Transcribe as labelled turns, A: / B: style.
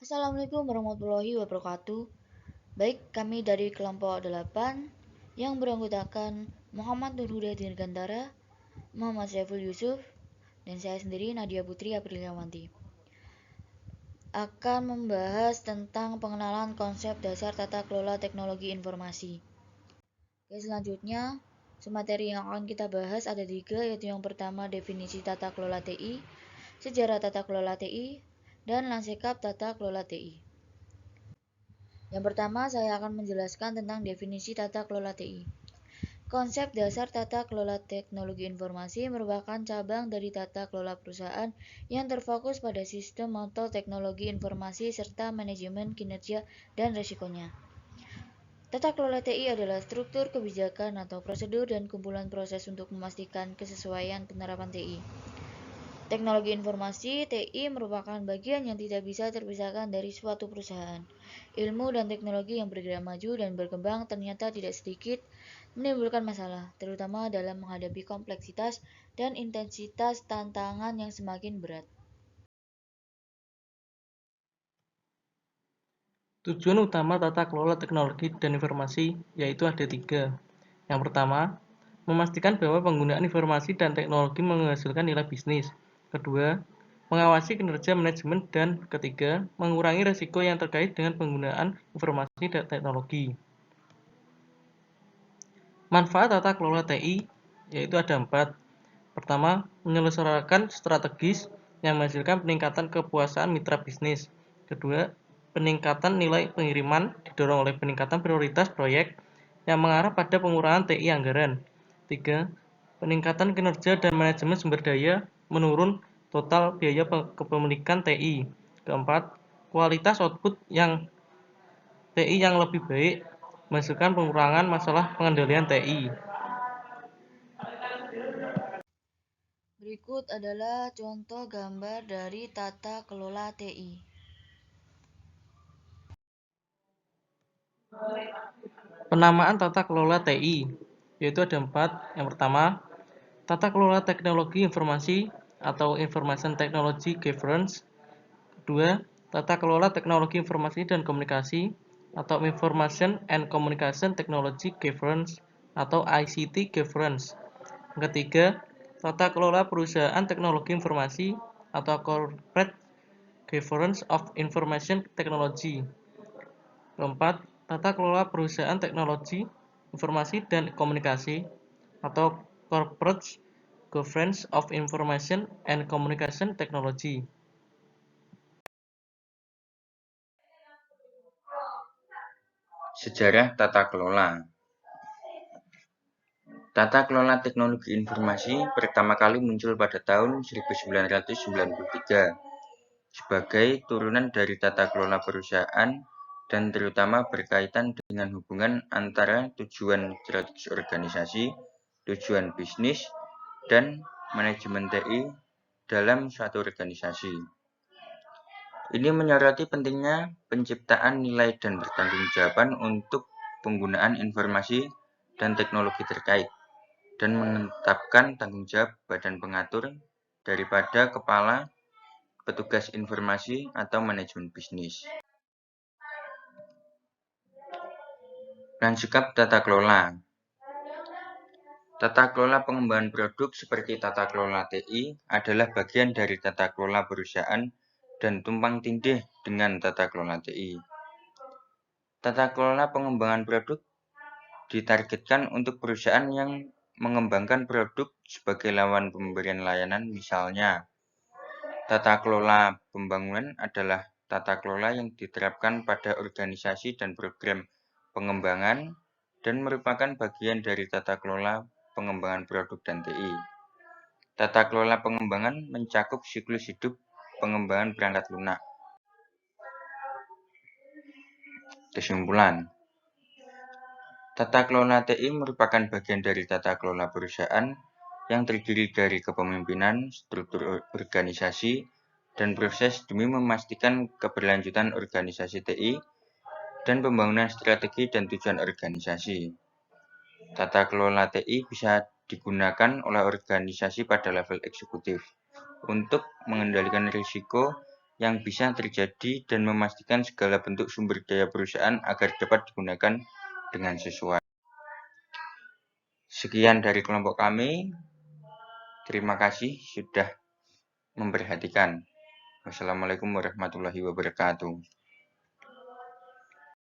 A: Assalamualaikum warahmatullahi wabarakatuh. Baik, kami dari kelompok 8 yang beranggotakan Muhammad Nur Huda Dirgantara, Muhammad Saiful Yusuf, dan saya sendiri Nadia Putri Apriliawanti akan membahas tentang pengenalan konsep dasar tata kelola teknologi informasi. Oke, selanjutnya materi yang akan kita bahas ada 3, yaitu yang pertama definisi tata kelola TI, sejarah tata kelola TI, dan lanskap tata kelola TI. Yang pertama, saya akan menjelaskan tentang definisi tata kelola TI. Konsep dasar tata kelola teknologi informasi merupakan cabang dari tata kelola perusahaan yang terfokus pada sistem atau teknologi informasi serta manajemen kinerja dan risikonya. Tata kelola TI adalah struktur kebijakan atau prosedur dan kumpulan proses untuk memastikan kesesuaian penerapan TI. Teknologi informasi (TI) merupakan bagian yang tidak bisa terpisahkan dari suatu perusahaan. Ilmu dan teknologi yang bergerak maju dan berkembang ternyata tidak sedikit menimbulkan masalah, terutama dalam menghadapi kompleksitas dan intensitas tantangan yang semakin berat.
B: Tujuan utama tata kelola teknologi dan informasi yaitu ada 3. Yang pertama, memastikan bahwa penggunaan informasi dan teknologi menghasilkan nilai bisnis. Kedua, mengawasi kinerja manajemen. Dan ketiga, mengurangi risiko yang terkait dengan penggunaan informasi dan teknologi. Manfaat tata kelola TI yaitu ada 4. Pertama, menyelesaikan strategis yang menghasilkan peningkatan kepuasan mitra bisnis. Kedua, peningkatan nilai pengiriman didorong oleh peningkatan prioritas proyek yang mengarah pada pengurangan TI anggaran. 3. Peningkatan kinerja dan manajemen sumber daya menurun total biaya kepemilikan TI. Keempat, kualitas output yang TI yang lebih baik menghasilkan pengurangan masalah pengendalian TI.
A: Berikut adalah contoh gambar dari tata kelola TI.
B: Penamaan tata kelola TI yaitu ada 4. Yang pertama, tata kelola teknologi informasi atau Information Technology Governance. Kedua, tata kelola teknologi informasi dan komunikasi atau Information and Communication Technology Governance atau ICT Governance. Yang ketiga, tata kelola perusahaan teknologi informasi atau Corporate Governance of Information Technology. Keempat, tata kelola perusahaan teknologi, informasi dan komunikasi atau Corporate Governance of Information and Communication Technology.
C: Sejarah tata kelola. Tata kelola teknologi informasi pertama kali muncul pada tahun 1993 sebagai turunan dari tata kelola perusahaan dan terutama berkaitan dengan hubungan antara tujuan strategis organisasi, tujuan bisnis, dan manajemen TI dalam suatu organisasi. Ini menyoroti pentingnya penciptaan nilai dan pertanggungjawaban untuk penggunaan informasi dan teknologi terkait, dan menetapkan tanggung jawab badan pengatur daripada kepala, petugas informasi, atau manajemen bisnis. Lanskap tata kelola. Tata kelola pengembangan produk seperti tata kelola TI adalah bagian dari tata kelola perusahaan dan tumpang tindih dengan tata kelola TI. Tata kelola pengembangan produk ditargetkan untuk perusahaan yang mengembangkan produk sebagai lawan pemberian layanan. Misalnya, tata kelola pembangunan adalah tata kelola yang diterapkan pada organisasi dan program pengembangan dan merupakan bagian dari tata kelola pengembangan produk dan TI. Tata kelola pengembangan mencakup siklus hidup pengembangan perangkat lunak. Kesimpulan, tata kelola TI merupakan bagian dari tata kelola perusahaan yang terdiri dari kepemimpinan, struktur organisasi, dan proses demi memastikan keberlanjutan organisasi TI dan pembangunan strategi dan tujuan organisasi. Tata kelola TI bisa digunakan oleh organisasi pada level eksekutif untuk mengendalikan risiko yang bisa terjadi dan memastikan segala bentuk sumber daya perusahaan agar dapat digunakan dengan sesuai. Sekian dari kelompok kami. Terima kasih sudah memperhatikan. Wassalamualaikum warahmatullahi wabarakatuh.